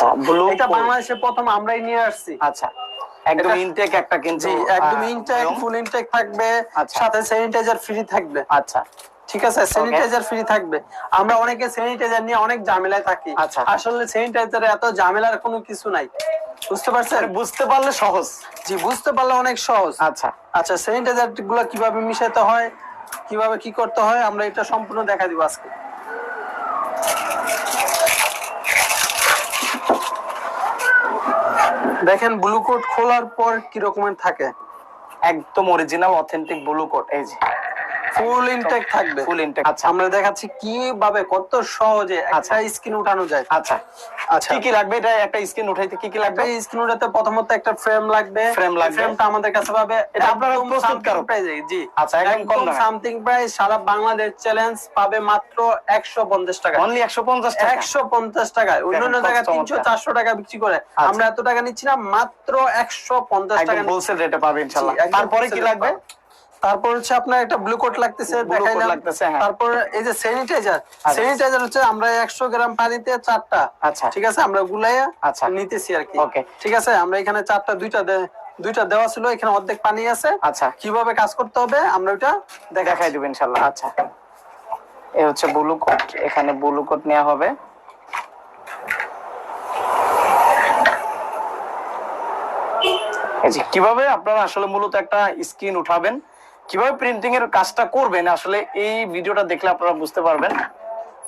আচ্ছা ব্লু এটা বাংলাদেশে প্রথম আমরাই নিয়ে আসছি। আচ্ছা একদম ইনটেক একটা কিন্তু একদম ইনটেক ফুল ইনটেক থাকবে, সাথে স্যানিটাইজার ফ্রি থাকবে। আচ্ছা ঠিক আছে, স্যানিটাইজার ফ্রি থাকবে। আমরা অনেকে স্যানিটাইজার নিয়ে অনেক ঝামেলায় থাকি, আসলে স্যানিটাইজারে এত ঝামেলার কোনো কিছু নাই। বুঝতে পারছেন? বুঝতে পারলে সহজ। জি, বুঝতে পারলে অনেক সহজ। আচ্ছা আচ্ছা, স্যানিটাইজার গুলো কিভাবে মিশাতে হয়, কিভাবে কি করতে হয়, আমরা এটা সম্পূর্ণ দেখা দিব আজকে। দেখেন ব্লু কোড খোলার পর কি রকমের থাকে, একদম অরিজিনাল অথেন্টিক ব্লু কোড। এই যে ফুল ইনটেক থাকবে, ফুল ইনটেক। আচ্ছা, আমরা দেখাচ্ছি কিভাবে কত সহজে একটা স্ক্রিন উঠানো যায়। আচ্ছা আচ্ছা, কি কি লাগবে? এটা একটা স্ক্রিন উঠাইতে কি কি লাগবে? স্ক্রিন উঠাতে প্রথমত একটা ফ্রেম লাগবে। ফ্রেমটা আমাদের কাছে পাবে, এটা আপনারা প্রস্তুতকারক প্রাইসে। জি, আচ্ছা, একদম কম দামে সামথিং প্রাইস। সারা বাংলাদেশ চ্যালেঞ্জ পাবে মাত্র 150 টাকা। অনলি 150 টাকা। 150 টাকায়। অন্যান্য জায়গায় 300-400 টাকা বিক্রি করে, আমরা এত টাকা নিচ্ছি না, মাত্র 150 টাকা। একদম হোলসেল রেটে পাবে ইনশাআল্লাহ। তারপরে কি লাগবে? তারপর হচ্ছে আপনার একটা ব্লু কোট লাগতেছে, দেখাইলাম। তারপর এই যে স্যানিটাইজার হচ্ছে আমরা 100 গ্রাম পানিতে 4টা। আচ্ছা ঠিক আছে, আমরা গুলাইয়া নিতেছি আর কি। ওকে, ঠিক আছে, আমরা এখানে 4টা, দুইটা দেওয়া ছিল, এখানে অর্ধেক পানি আছে। আচ্ছা, কিভাবে কাজ করতে হবে আমরা ওটা দেখাই দিব ইনশাআল্লাহ। আচ্ছা, এই হচ্ছে ব্লু কোট, এখানে ব্লু কোট নেওয়া হবে। এই যে কিভাবে আপনারা আসলে মূলত একটা স্ক্রিন উঠাবেন, কিভাবে প্রিন্টিং এর কাজটা করবেন, আসলে এই ভিডিওটা দেখলে আপনারা বুঝতে পারবেন।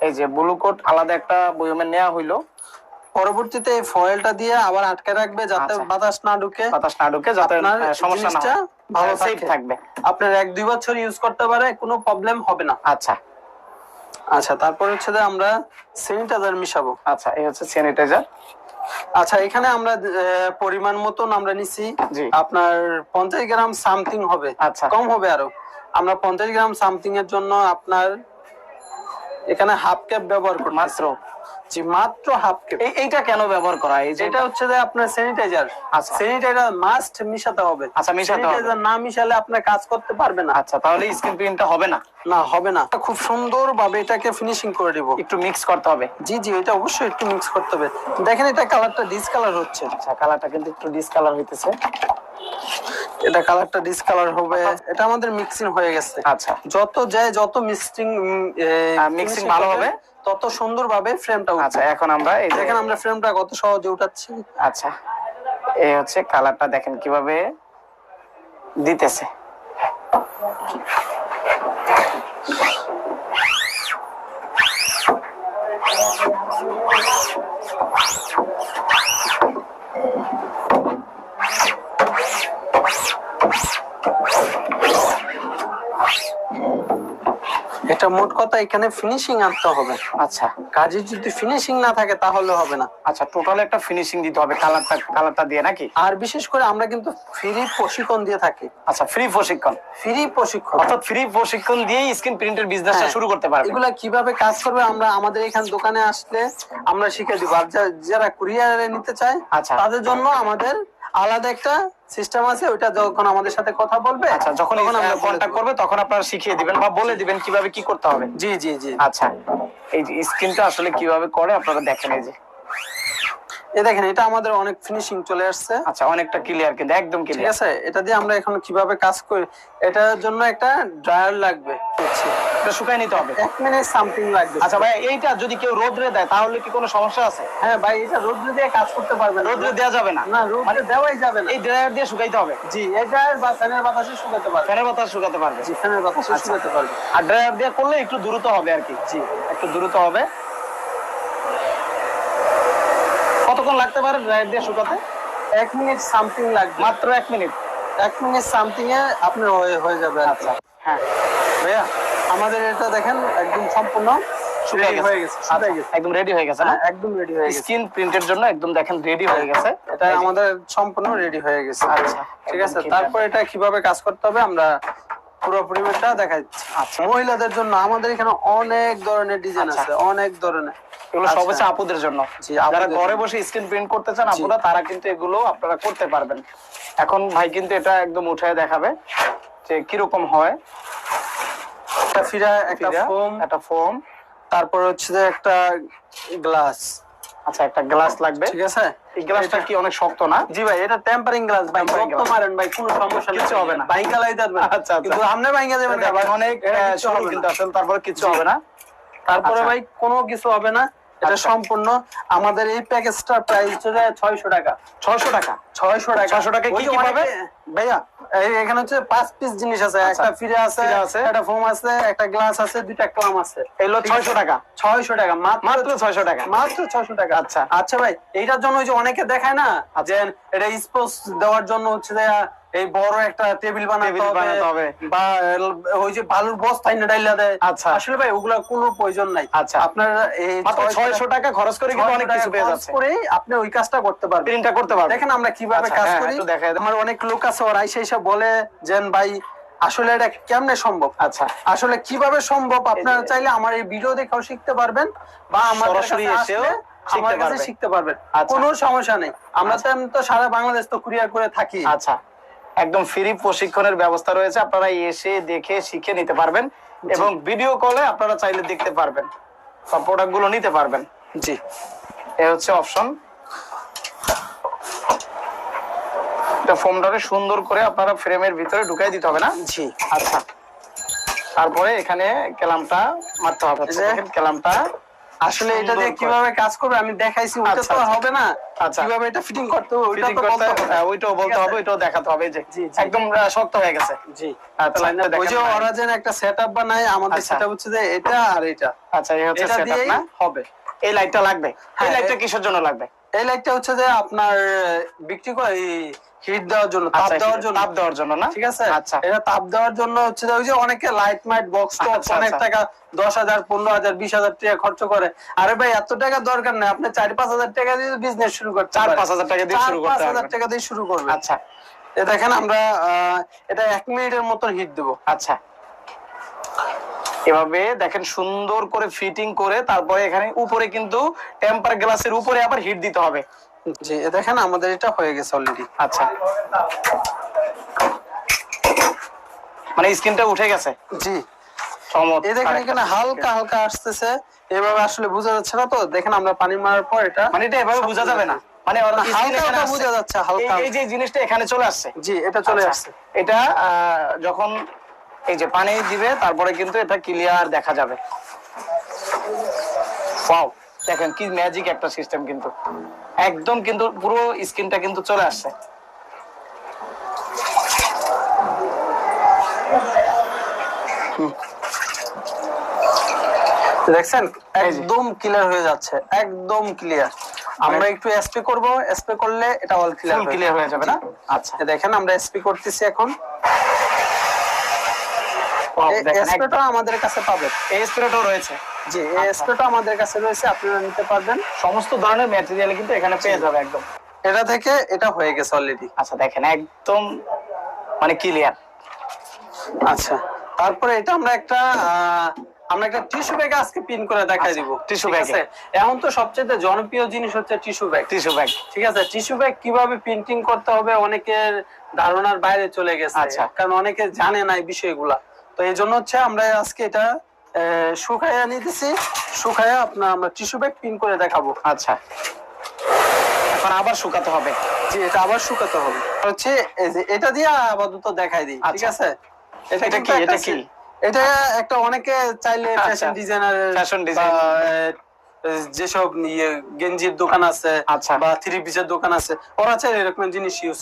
এই যে ব্লু কোট আলাদা একটা বয়মে নেওয়া হইলো, পরবর্তীতে এই ফয়েলটা দিয়ে আবার আটকে রাখবে যাতে বাতাস না ঢুকে, যাতে সমস্যা না হয়, ভালো সেফ থাকবে। আপনার 1-2 বছর ইউজ করতে পারে, কোনো প্রবলেম হবে না। আচ্ছা আচ্ছা, তারপর হচ্ছে যে আমরা স্যানিটাইজার মিশাবো। আচ্ছা, এই হচ্ছে স্যানিটাইজার। আচ্ছা, এখানে আমরা পরিমাণ মতন আমরা নিছি, আপনার 50 গ্রাম সামথিং হবে। আচ্ছা, কম হবে আরো। আমরা 50 গ্রাম সামথিং এর জন্য আপনার এখানে হাফ কাপ ব্যবহার করি মাত্র। জি, মাত্র হাফ কাপ। এইটা কেন ব্যবহার করা হয়? এটা হচ্ছে যে আপনার স্যানিটাইজার, স্যানিটাইজার মাস্ট মিশাতে হবে। আচ্ছা, স্যানিটাইজার না মিশালে আপনি কাজ করতে পারবেন না। আচ্ছা, তাহলে স্ক্রিন প্রিন্টটা হবে না? না, হবে না। খুব সুন্দর ভাবে এটাকে ফিনিশিং করে দিব। একটু মিক্স করতে হবে। জি জি, এটা অবশ্যই একটু মিক্স করতে হবে। দেখেন এটা কালারটা ডিসকালার হচ্ছে। আচ্ছা, কালারটা কিন্তু একটু ডিসকালার হইতেছে। এটা কালারটা ডিসকালার হবে, এটা আমাদের মিক্সিং হয়ে গেছে। আচ্ছা, যত মিক্সিং ভালো হবে তত সুন্দর ভাবে ফ্রেমটা উঠবে। আচ্ছা, এখন আমরা এই দেখেন আমরা ফ্রেমটা কত সহজে উঠাচ্ছি। আচ্ছা, এই হচ্ছে কালারটা, দেখেন কিভাবে দিতেছে। এটা মোট কথা এখানে ফিনিশিং আনতে হবে। আচ্ছা, কাজে যদি ফিনিশিং না থাকে তাহলে হবে না। আচ্ছা, টোটাল একটা ফিনিশিং দিতে হবে কালারটা দিয়ে নাকি? আর বিশেষ করে আমরা কিন্তু ফ্রি প্রশিক্ষণ দিয়ে থাকি। আচ্ছা, ফ্রি প্রশিক্ষণ অর্থাৎ ফ্রি প্রশিক্ষণ দিয়েই স্ক্রিন প্রিন্টের বিজনেসটা শুরু করতে পারবে। এগুলা কিভাবে কাজ করবে আমরা আমাদের এখানে দোকানে আসলে আমরা শিখিয়ে দিব। আর যারা কুরিয়ারে নিতে চায় তাদের জন্য আমাদের আলাদা একটা সিস্টেম আছে, ওইটা যখন আমাদের সাথে কথা বলবে, আচ্ছা, যখন আমরা কন্টাক্ট করবে তখন আপনারা শিখিয়ে দিবেন বা বলে দিবেন কিভাবে কি করতে হবে। জি জি জি। আচ্ছা, এই যে স্ক্রিনটা আসলে কিভাবে করে আপনারা দেখেন। এই যে দেখেন এটা আমাদের অনেক ফিনিশিং চলে আসছে। আচ্ছা, অনেকটা ক্লিয়ার, কিন্তু একদম ক্লিয়ার। ঠিক আছে, এটা দিয়ে আমরা এখন কিভাবে কাজ করি, এটার জন্য একটা ড্রায়ার লাগবে, এটা শুকায় নিতে হবে। 1 মিনিট সামথিং লাগবে। আচ্ছা ভাই, এইটা যদি কেউ রোদ্রে দেয় তাহলে কি কোনো সমস্যা আছে? হ্যাঁ ভাই, এটা রোদ্রে দিয়ে কাজ করতে পারবে না। রোদ্রে দেওয়া যাবে না? না, রোদ্রে দেওয়াই যাবে না। এই ড্রায়ার দিয়ে শুকাইতে হবে। জি, এটা বা ফ্যানের বাতাসে শুকাতে পারবে। ফ্যানের বাতাসে শুকাতে পারবে? জি, ফ্যানের বাতাসে শুকাতে পারবে। আর ড্রায়ার দিয়ে করলে একটু দ্রুত হবে আর কি। জি, একটু দ্রুত হবে। কতক্ষণ লাগতে পারে ড্রায়ার দিয়ে শুকাতে? 1 মিনিট সামথিং লাগবে। মাত্র 1 মিনিট? 1 মিনিট সামথিং এ আপনার হয়ে যাবে। আচ্ছা, হ্যাঁ ভাইয়া, আমাদের এটা দেখেন একদম সম্পূর্ণ হয়ে গেছে, একদম রেডি হয়ে গেছে না? একদম রেডি হয়ে গেছে। স্ক্রিন প্রিন্টের জন্য একদম দেখেন রেডি হয়ে গেছে। এটা আমাদের সম্পূর্ণ রেডি হয়ে গেছে। আচ্ছা, ঠিক আছে, তারপর এটা কিভাবে কাজ করতে হবে আমরা পুরো পরিবেশটা দেখাচ্ছি। আচ্ছা, মহিলাদের জন্য আমাদের এখানে অনেক ধরনের ডিজাইন আছে, অনেক ধরনের। এগুলো সব হচ্ছে আপুদের জন্য। যারা ঘরে বসে স্ক্রিন প্রিন্ট করতে চান আপুরা, তারা কিন্তু এগুলো আপনারা করতে পারবেন। এখন ভাই কিন্তু এটা একদম উঠায় দেখাবে যে কিরকম হয়। একটা ফোম, তারপর হচ্ছে যে একটা গ্লাস, আচ্ছা একটা গ্লাস লাগবে, ঠিক আছে। এই গ্লাসটা কি অনেক শক্ত না? জি ভাই, এটা টেম্পারিং গ্লাস ভাই, রক্ত মারেন ভাই, কোনো সমস্যা কিছু হবে না, ভাইঙ্গা লাই দেবেন। আচ্ছা কিন্তু আপনি ভাইঙ্গা দেবেন অনেক সরল কিন্তু আসলে, তারপরে কিছু হবে না। তারপরে ভাই কোনো কিছু হবে না, এটা সম্পূর্ণ। আমাদের এই প্যাকেজটার প্রাইস হচ্ছে 600 টাকা। 600 টাকা? 600 টাকা। 600 টাকা কি কি পাবে ভাইয়া? এখানে হচ্ছে 5 পিস জিনিস আছে, একটা ফিরে আছে, একটা ফোম আছে, একটা গ্লাস আছে, দুইটা ক্লাম আছে। এগুলো 600 টাকা? 600 টাকা মাত্র 600 টাকা, মাত্র 600 টাকা। আচ্ছা আচ্ছা ভাই, এইটার জন্য ওই যে অনেকে দেখায় না যে এটা স্পোর্স দেওয়ার জন্য হচ্ছে যে এই বড় একটা টেবিল বানাতে হবে বা ওই যে বালুর বস্তা এনে ডাইলা দেয়। আচ্ছা, আসলে ভাই ওগুলা কোনো প্রয়োজন নাই। আচ্ছা, আপনারা এই মাত্র 600 টাকা খরচ করে কিন্তু অনেক কিছু পেয়ে যাচ্ছে, করে আপনি ওই কাজটা করতে পারবেন, প্রিন্টটা করতে পারবেন। দেখেন আমরা কিভাবে কাজ করি। আমার অনেক লোক আছে ওরা এসে বলে যে ভাই আসলে এটা কেমনে সম্ভব। আচ্ছা, আসলে কিভাবে সম্ভব আপনারা চাইলে আমার এই ভিডিও দেখেও শিখতে পারবেন বা আমার সরাসরি এসেও আমার কাছে শিখতে পারবেন, কোনো সমস্যা নেই। আমরা তো সারা বাংলাদেশ তো কুরিয়ার করে থাকি। আচ্ছা, একদম ফ্রি প্রশিক্ষণের ব্যবস্থা রয়েছে, আপনারা এসে দেখে শিখে নিতে পারবেন এবং ভিডিও কলে আপনারা চাইলে দেখতে পারবেন বা প্রোডাক্ট গুলো নিতে পারবেন। জি, এই হচ্ছে অপশন। এটা ফোমটারে সুন্দর করে আপনারা ফ্রেমের ভিতরে ঢুকাই দিতে হবে না? জি। আচ্ছা, তারপরে এখানে ক্যালামটা মারতে হবে। দেখেন ক্যালামটা আসলে এটা দিয়ে কিভাবে কাজ করবে আমি দেখাইছি, ওটা তো হবে না। আচ্ছা, কিভাবে এটা ফিটিং করতে হবে ওইটাও বলতে হবে, ওইটাও দেখাতে হবে। যে একদম শক্ত হয়ে গেছে। জি, আচ্ছা, ওই যে ওরা যেন একটা সেটআপ বানায়, আমাদের সেটআপ হচ্ছে যে এটা আর এটা। আচ্ছা, এই হচ্ছে সেটআপ না? হবে। এই লাইটটা লাগবে। এই লাইটটা কিসের জন্য লাগবে? এই লাইটটা হচ্ছে যে আপনার বিক্রি করে হিট দেওয়ার জন্য, তাপ দেওয়ার জন্য। তাপ দেওয়ার জন্য না? ঠিক আছে। আচ্ছা, এটা তাপ দেওয়ার জন্য হচ্ছে যে ওই যে অনেকে লাইট মাইট বক্স টক্স অনেক টাকা 10,000 15,000 20,000 টাকা খরচ করে। আরে ভাই এত টাকা দরকার নেই, আপনি 4-5,000 টাকা দিয়ে বিজনেস শুরু করতে পারেন। 4-5,000 টাকা দিয়ে শুরু করতে পারবেন। 4-5,000 টাকা দিয়ে শুরু করবেন। আচ্ছা, এই দেখেন আমরা এটা 1 মিনিটের মতো হিট দেব। আচ্ছা, এভাবে দেখেন সুন্দর করে ফিটিং করে তারপরে এখানে উপরে কিন্তু টেম্পার গ্লাসের উপরে আবার হিট দিতে হবে। জি, দেখেন আমাদের এটা হয়ে গেছে অলরেডি। আচ্ছা, মানে স্ক্রিনটা উঠে গেছে। জি, এই দেখেন এখানে হালকা হালকা আসতেছে, এভাবে আসলে বোঝা যাচ্ছে না। তো দেখেন আমরা পানি মারার পর এটা মানে এটা এভাবে বোঝা যাবে না, মানে হালকা বোঝা যাচ্ছে, হালকা। এই যে জিনিসটা এখানে চলে আসছে। জি, এটা চলে আসছে। এটা যখন এই যে পানি দিবে তারপরে কিন্তু এটা ক্লিয়ার দেখা যাবে। ওয়াও, দেখেন কি ম্যাজিক একটা সিস্টেম, কিন্তু একদম কিন্তু পুরো স্ক্রিনটা কিন্তু চলে আসছে। দেখছেন একদম ক্লিয়ার হয়ে যাচ্ছে, একদম ক্লিয়ার। আমরা একটু এসপি করব, এসপি করলে এটা অল ক্লিয়ার হয়ে যাবে না? আচ্ছা, দেখেন আমরা এসপি করতেছি এখন। এসপিটা আমাদের কাছে পাবেন, এই স্প্রেটাও রয়েছে। জি, এই স্প্রেটা আমাদের কাছে রয়েছে, আপনারা নিতে পারবেন। সমস্ত ধরনের ম্যাটেরিয়াল কিন্তু এখানে পেয়ে যাবে একদম। এটা থেকে এটা হয়ে গেছে অলরেডি। আচ্ছা, দেখেন একদম মানে ক্লিয়ার। আচ্ছা, তারপরে এটা আমরা একটা টিস্যু ব্যাগ আজকে পিন করে দেখাই দিব। টিস্যু ব্যাগ এখন তো সবচেয়ে জনপ্রিয় জিনিস হচ্ছে টিস্যু ব্যাগ। টিস্যু ব্যাগ, ঠিক আছে। টিস্যু ব্যাগ কিভাবে প্রিন্টিং করতে হবে অনেকের ধারণার বাইরে চলে গেছে। আচ্ছা, কারণ অনেকে জানে না এই বিষয়গুলা। তো এই জন্য হচ্ছে আমরা আজকে এটা শুকাইয়া নিতেছি, শুকাইয়া আমরা টিস্যু ব্যাগ পিন করে দেখাবো। আচ্ছা, এখন আবার শুকাতে হবে। জি, এটা আবার শুকাতে হবে। হচ্ছে এটা দিয়ে আপাতত দেখাই দিই, ঠিক আছে। এটা কি? এটা কি? এটা একটা অনেকে চাইলে ফ্যাশন ডিজাইনার, যেসব গেঞ্জির দোকান আছে বা থ্রি পিসের দোকান আছে, ওরা চাইলে এরকম জিনিস ইউজ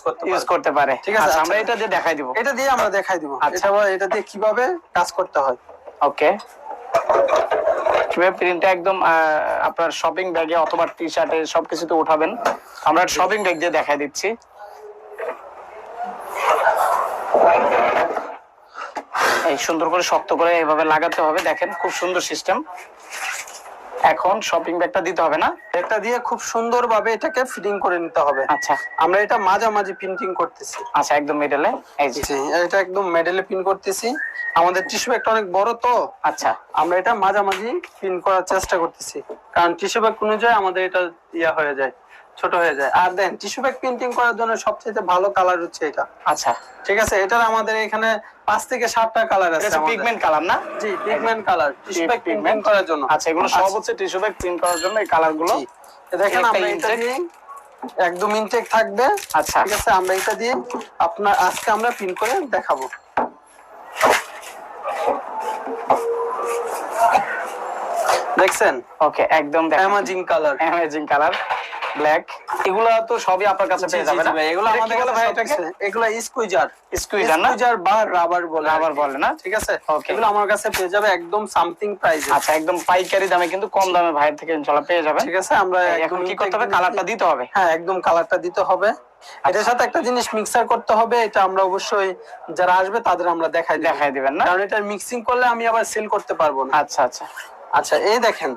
করতে পারে। ঠিক আছে, আমরা এটা দিয়ে দেখাই দিব। এটা দিয়ে আমরা দেখাই দিব। আচ্ছা, এটা দিয়ে কিভাবে কাজ করতে হয়। ওকে, কিভাবে প্রিন্টটা একদম আপনার শপিং ব্যাগে অথবা টি শার্টে সবকিছুতে উঠাবেন, আমরা শপিং ব্যাগ দিয়ে দেখাই দিচ্ছি। এই সুন্দর করে শক্ত করে এইভাবে লাগাতে হবে। দেখেন খুব সুন্দর সিস্টেম। এখন শপিং ব্যাগটা দিতে হবে না, এটা দিয়ে খুব সুন্দর ভাবে এটাকে ফিটিং করে নিতে হবে। আচ্ছা, আমরা এটা মাঝামাঝি প্রিন্টিং করতেছি। আচ্ছা, একদম মিডলে। এই যে এটা একদম মিডলে প্রিন্ট করতেছি। আমাদের টিস্যু ব্যাগটা অনেক বড় তো। আচ্ছা, আমরা এটা মাঝামাঝি প্রিন্ট করার চেষ্টা করতেছি, কারণ টিস্যু ব্যাগ অনুযায়ী আমাদের এটা হয়ে যায়, ছোট হয়ে যায়। আর দেন টিস্যু ব্যাগ প্রিন্টিং করার জন্য সবচেয়ে ভালো কালার হচ্ছে এটা। আচ্ছা, ঠিক আছে। এটার আমাদের এখানে 5 থেকে 7টা কালার আছে। এটা পিগমেন্ট কালার না? জি, pigment colour tissue bag printing করার জন্য। আচ্ছা, এগুলো সব হচ্ছে টিস্যু ব্যাগ প্রিন্ট করার জন্য এই কালারগুলো। দেখেন আমরা এটা দিয়ে একদম ইনটেক থাকবে। আচ্ছা ঠিক আছে, আমরা এটা দিয়ে আপনার আজকে আমরা প্রিন্ট করে দেখাবো। দেখছেন? ওকে, একদম amazing colour, amazing colour black. এগুলা তো সবই আপনার কাছে পেয়ে যাবেন। এগুলো আমাদের কাছে ভাই এটাকে এগুলা স্কুইজার, স্কুইজার না, স্কুইজার বা রাবার বলে, রাবার বলে না, ঠিক আছে। এগুলো আমার কাছে পেয়ে যাবে একদম সামথিং প্রাইসে। আচ্ছা, একদম পাইকারি দামে কিন্তু কম দামে ভাইয়ের থেকে ইনশাআল্লাহ পেয়ে যাবেন। ঠিক আছে, আমরা এখন কি করতে হবে? কালারটা দিতে হবে। হ্যাঁ, একদম কালারটা দিতে হবে। এটার সাথে একটা জিনিস মিক্সার করতে হবে, এটা আমরা অবশ্যই যারা আসবে তাদের আমরা দেখাই দিবেন না, কারণ এটা মিক্সিং করলে আমি আবার সেল করতে পারবো না। আচ্ছা আচ্ছা আচ্ছা, এই দেখেন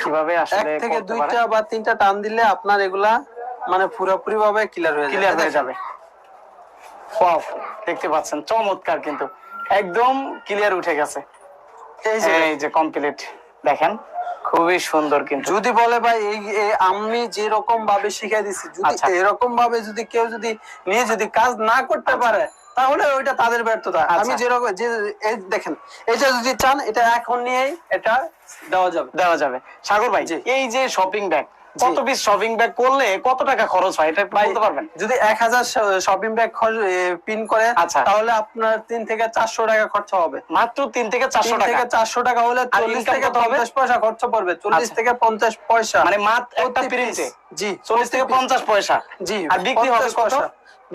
কিভাবে আসলে এক থেকে দুইটা বা তিনটা টান দিলে আপনার এগুলা মানে পুরোপুরি ভাবে ক্লিয়ার হয়ে যাবে। ওয়াও, দেখতে পাচ্ছেন চমৎকার, কিন্তু একদম ক্লিয়ার উঠে গেছে। এই যে কমপ্লিট দেখেন, খুবই সুন্দর। কিন্তু যদি বলে ভাই এই আমি যে রকম ভাবে শিখাই দিছি, যদি এরকম ভাবে যদি কেউ যদি নিয়ে যদি কাজ না করতে পারে তাহলে ওইটা তাদের ব্যর্থতা। আমি যেরকম যে দেখেন, এটা যদি চান এটা এখন নিয়ে এটা দেওয়া যাবে। সাগর ভাই, এই যে শপিং ব্যাগ, কত পিস শপিং ব্যাগ করলে কত টাকা খরচ হয় এটা বলতে পারবেন? যদি 1000 শপিং ব্যাগ পিন করে তাহলে আপনার 3 থেকে 400 টাকা খরচা হবে। মাত্র 3 থেকে 400 টাকা? 400 টাকা হলে 40 থেকে 50 পয়সা খরচা পড়বে। 40 থেকে 50 পয়সা মানে মাত্র একটা প্রিন্টে? জি, 40 থেকে 50 পয়সা। জি, আর বিক্রি হবে কত?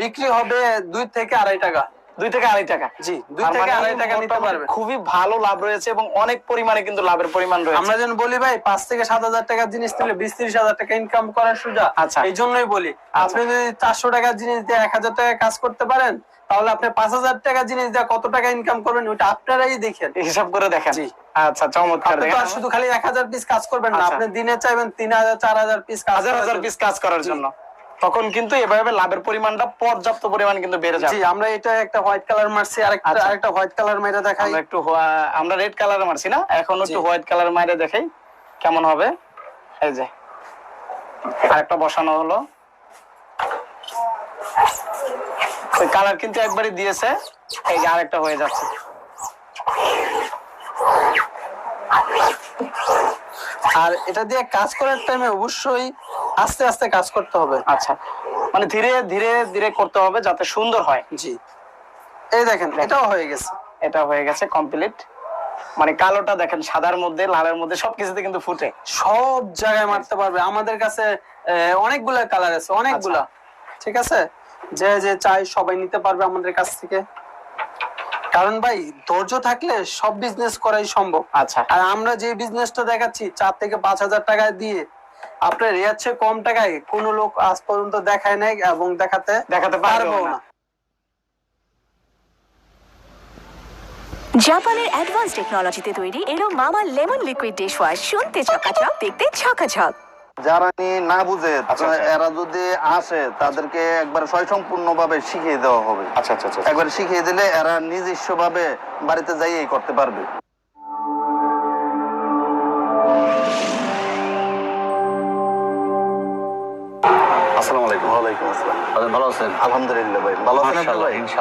বিক্রি হবে 2 থেকে 2.5 টাকা। 2 থেকে 2.5 টাকা? জি, 2 থেকে 2.5 টাকা নিতে পারবে। খুবই ভালো লাভ রয়েছে এবং অনেক পরিমাণে কিন্তু লাভের পরিমাণ রয়েছে। আমরা যেন বলি ভাই 5 থেকে 7,000 টাকার জিনিস নিলে 20-30 হাজার টাকা ইনকাম করার সুযোগ। আচ্ছা, এই জন্যই বলি আপনি যদি 400 টাকার জিনিস দিয়ে 1000 টাকা কাজ করতে পারেন তাহলে আপনি 5000 টাকার জিনিস দিয়ে কত টাকা ইনকাম করবেন ওটা আপনারাই দেখেন, হিসাব করে দেখেন। আচ্ছা, চমৎকার। আপনি তো শুধু খালি 1000 পিস কাজ করবেন না, আপনি দিনে চাইবেন 3000 4000 পিস কাজ, হাজার পিস কাজ করার জন্য। তখন কিন্তু এভাবে লাভের পরিমাণটা পর্যাপ্ত পরিমাণ কিন্তু বেড়ে যাবে। জি, আমরা এটা একটা হোয়াইট কালার মারছি, আরেকটা হোয়াইট কালার মেরে দেখাই। আমরা রেড কালার মারছি না, এখন একটু হোয়াইট কালার মারে দেখাই কেমন হবে। এই যে আরেকটা বসানো হলো, ওই কালার কিন্তু একবারই দিয়েছে। এই যে আরেকটা হয়ে যাচ্ছে। আর এটা দিয়ে কাজ করার টাইমে অবশ্যই আস্তে আস্তে কাজ করতে হবে। আচ্ছা, মানে ধীরে ধীরে ধীরে করতে হবে যাতে সুন্দর হয়। জি, এই দেখেন এটাও হয়ে গেছে, এটা হয়ে গেছে কমপ্লিট। মানে কালোটা দেখেন সাদার মধ্যে লালের মধ্যে সবকিছুতে কিন্তু ফুটে, সব জায়গায় মারতে পারবে। আমাদের কাছে অনেকগুলা কালার আছে, অনেকগুলা। ঠিক আছে, যে যে চাই সবাই নিতে পারবে আমাদের কাছ থেকে। কারণ ভাই ধৈর্য থাকলে সব বিজনেস করাই সম্ভব। আচ্ছা, আর আমরা যে বিজনেসটা দেখাচ্ছি 4 থেকে 5,000 টাকা দিয়ে আপনার এর চেয়ে কম টাকায় কোনো লোক আজ পর্যন্ত দেখায় নাই এবং দেখাতে পারবো না। জাপানের অ্যাডভান্স টেকনোলজিতে তৈরি এলো মামা লেমন লিকুইড ডিশ ওয়াশ, শুনতে ঝকাঝক, দেখতে ঝকাঝক। যারা না বুঝে এরা যদি আসে তাদেরকে একবার স্বয়ংসম্পূর্ণ ভাবে শিখিয়ে দেওয়া হবে। আচ্ছা আচ্ছা, একবার শিখিয়ে দিলে এরা নিজস্ব ভাবে বাড়িতে যাইয়ে করতে পারবে। আসসালামু আলাইকুম। ওয়ালাইকুম আসসালাম। ভালো আছেন? আলহামদুলিল্লাহ ভাই, ভালো আছেন ভাই?